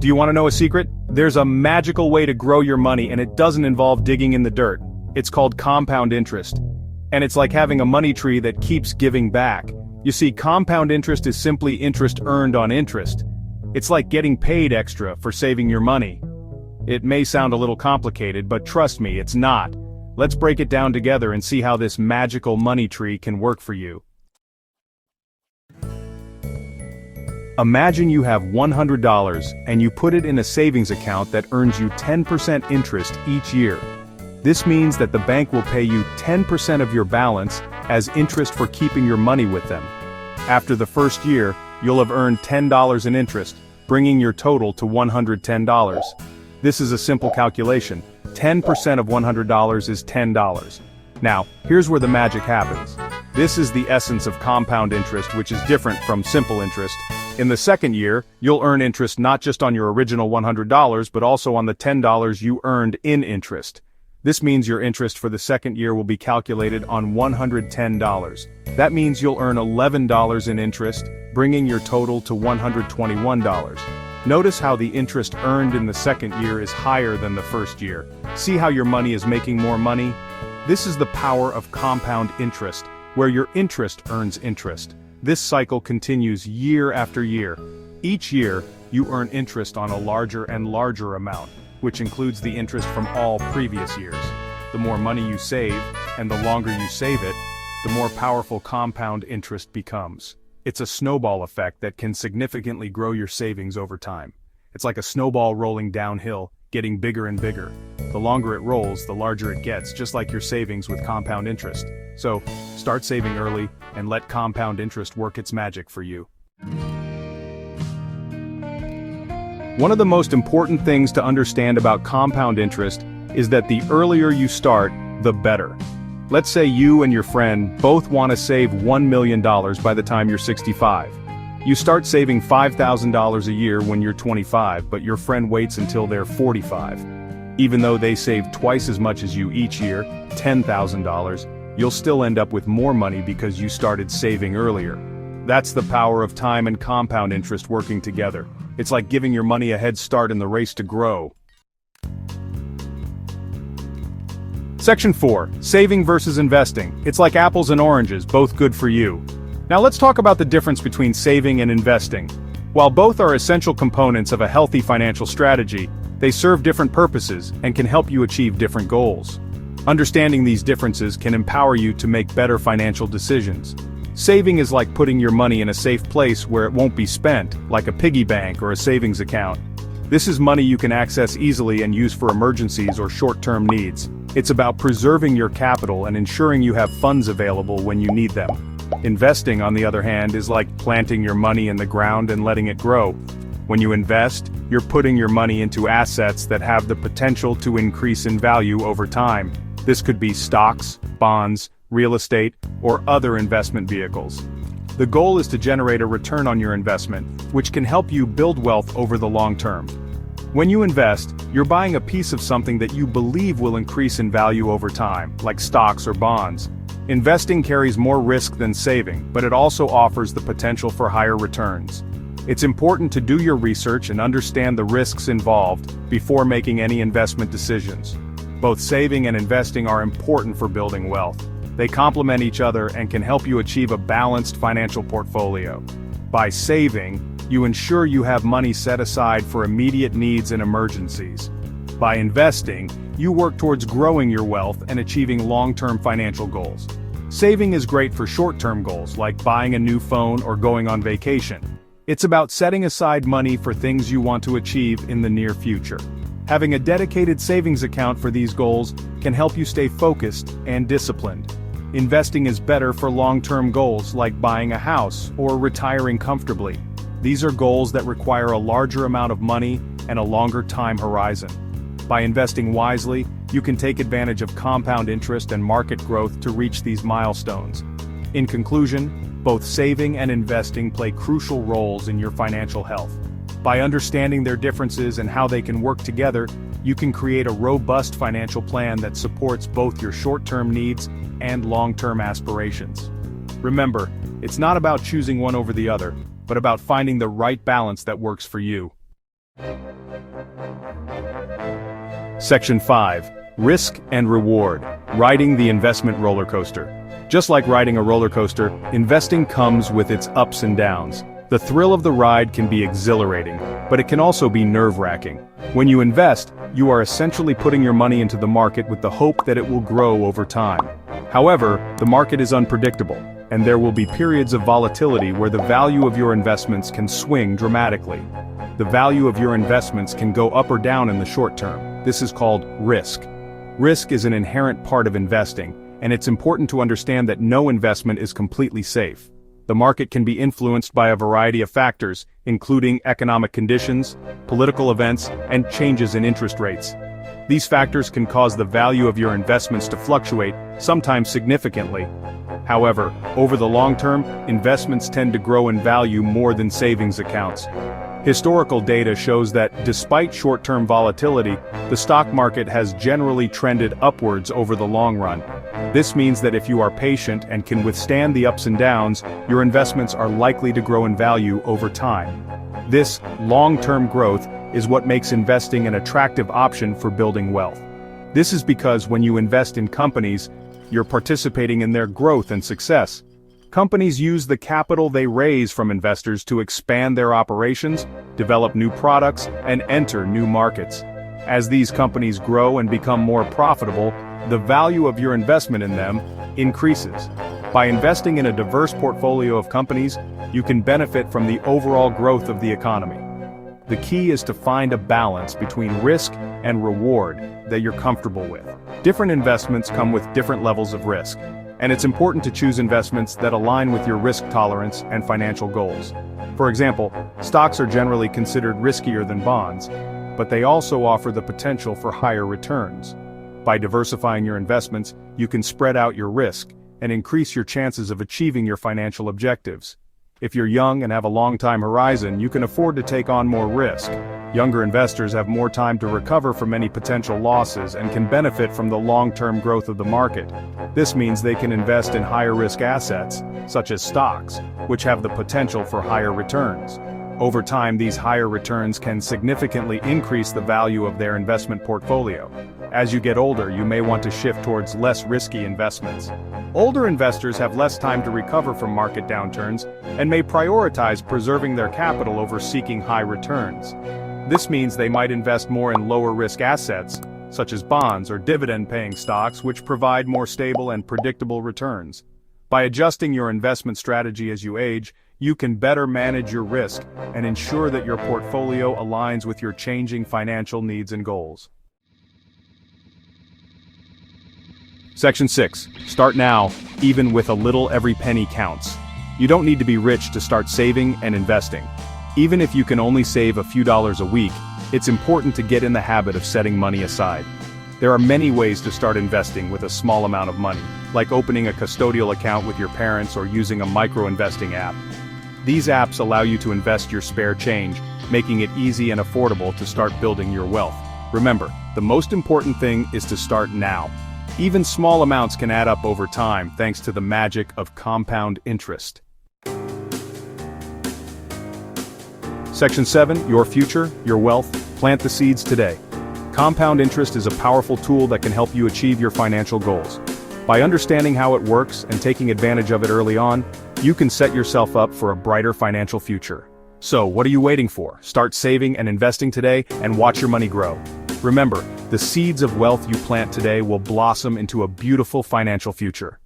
Do you want to know a secret? There's a magical way to grow your money, and it doesn't involve digging in the dirt. It's called compound interest. And it's like having a money tree that keeps giving back. You see, compound interest is simply interest earned on interest. It's like getting paid extra for saving your money. It may sound a little complicated, but trust me, it's not. Let's break it down together and see how this magical money tree can work for you. Imagine you have $100 and you put it in a savings account that earns you 10% interest each year. This means that the bank will pay you 10% of your balance as interest for keeping your money with them. After the first year, you'll have earned $10 in interest, bringing your total to $110. This is a simple calculation. 10% of $100 is $10. Now, here's where the magic happens. This is the essence of compound interest, which is different from simple interest. In the second year, you'll earn interest not just on your original $100, but also on the $10 you earned in interest. This means your interest for the second year will be calculated on $110. That means you'll earn $11 in interest, bringing your total to $121. Notice how the interest earned in the second year is higher than the first year. See how your money is making more money? This is the power of compound interest, where your interest earns interest. This cycle continues year after year. Each year, you earn interest on a larger and larger amount, which includes the interest from all previous years. The more money you save, and the longer you save it, the more powerful compound interest becomes. It's a snowball effect that can significantly grow your savings over time. It's like a snowball rolling downhill, getting bigger and bigger. The longer it rolls, the larger it gets, just like your savings with compound interest. So, start saving early, and let compound interest work its magic for you. One of the most important things to understand about compound interest is that the earlier you start, the better. Let's say you and your friend both want to save $1 million by the time you're 65. You start saving $5,000 a year when you're 25, but your friend waits until they're 45. Even though they save twice as much as you each year, $10,000, you'll still end up with more money because you started saving earlier. That's the power of time and compound interest working together. It's like giving your money a head start in the race to grow. Section 4. Saving versus investing. It's like apples and oranges, both good for you. Now let's talk about the difference between saving and investing. While both are essential components of a healthy financial strategy, they serve different purposes and can help you achieve different goals. Understanding these differences can empower you to make better financial decisions. Saving is like putting your money in a safe place where it won't be spent, like a piggy bank or a savings account. This is money you can access easily and use for emergencies or short-term needs. It's about preserving your capital and ensuring you have funds available when you need them. Investing, on the other hand, is like planting your money in the ground and letting it grow. When you invest, you're putting your money into assets that have the potential to increase in value over time. This could be stocks, bonds, real estate, or other investment vehicles. The goal is to generate a return on your investment, which can help you build wealth over the long term. When you invest, you're buying a piece of something that you believe will increase in value over time, like stocks or bonds. Investing carries more risk than saving, but it also offers the potential for higher returns. It's important to do your research and understand the risks involved before making any investment decisions. Both saving and investing are important for building wealth. They complement each other and can help you achieve a balanced financial portfolio. By saving, you ensure you have money set aside for immediate needs and emergencies. By investing, you work towards growing your wealth and achieving long-term financial goals. Saving is great for short-term goals like buying a new phone or going on vacation. It's about setting aside money for things you want to achieve in the near future. Having a dedicated savings account for these goals can help you stay focused and disciplined. Investing is better for long-term goals like buying a house or retiring comfortably. These are goals that require a larger amount of money and a longer time horizon. By investing wisely, you can take advantage of compound interest and market growth to reach these milestones. In conclusion, both saving and investing play crucial roles in your financial health. By understanding their differences and how they can work together, you can create a robust financial plan that supports both your short-term needs and long-term aspirations. Remember, it's not about choosing one over the other, but about finding the right balance that works for you. Section 5. Risk and Reward. Riding the investment roller coaster. Just like riding a roller coaster, investing comes with its ups and downs. The thrill of the ride can be exhilarating, but it can also be nerve-wracking. When you invest, you are essentially putting your money into the market with the hope that it will grow over time. However, the market is unpredictable, and there will be periods of volatility where the value of your investments can swing dramatically. The value of your investments can go up or down in the short term. This is called risk. Risk is an inherent part of investing, and it's important to understand that no investment is completely safe. The market can be influenced by a variety of factors, including economic conditions, political events, and changes in interest rates. These factors can cause the value of your investments to fluctuate, sometimes significantly. However, over the long term, investments tend to grow in value more than savings accounts. Historical data shows that, despite short-term volatility, the stock market has generally trended upwards over the long run. This means that if you are patient and can withstand the ups and downs, your investments are likely to grow in value over time. This long-term growth is what makes investing an attractive option for building wealth. This is because when you invest in companies, you're participating in their growth and success. Companies use the capital they raise from investors to expand their operations, develop new products, and enter new markets. As these companies grow and become more profitable, the value of your investment in them increases. By investing in a diverse portfolio of companies, you can benefit from the overall growth of the economy. The key is to find a balance between risk and reward that you're comfortable with. Different investments come with different levels of risk, and it's important to choose investments that align with your risk tolerance and financial goals. For example, stocks are generally considered riskier than bonds, but they also offer the potential for higher returns. By diversifying your investments, you can spread out your risk and increase your chances of achieving your financial objectives. If you're young and have a long-time horizon, you can afford to take on more risk. Younger investors have more time to recover from any potential losses and can benefit from the long-term growth of the market. This means they can invest in higher-risk assets, such as stocks, which have the potential for higher returns. Over time, these higher returns can significantly increase the value of their investment portfolio. As you get older, you may want to shift towards less risky investments. Older investors have less time to recover from market downturns and may prioritize preserving their capital over seeking high returns. This means they might invest more in lower-risk assets, such as bonds or dividend-paying stocks, which provide more stable and predictable returns. By adjusting your investment strategy as you age, you can better manage your risk and ensure that your portfolio aligns with your changing financial needs and goals. Section 6. Start now, even with a little every penny counts. You don't need to be rich to start saving and investing. Even if you can only save a few dollars a week, it's important to get in the habit of setting money aside. There are many ways to start investing with a small amount of money, like opening a custodial account with your parents or using a micro-investing app. These apps allow you to invest your spare change, making it easy and affordable to start building your wealth. Remember, the most important thing is to start now. Even small amounts can add up over time thanks to the magic of compound interest. Section 7. Your future, your wealth. Plant the seeds today. Compound interest is a powerful tool that can help you achieve your financial goals. By understanding how it works and taking advantage of it early on, you can set yourself up for a brighter financial future. So, what are you waiting for? Start saving and investing today and watch your money grow. Remember, the seeds of wealth you plant today will blossom into a beautiful financial future.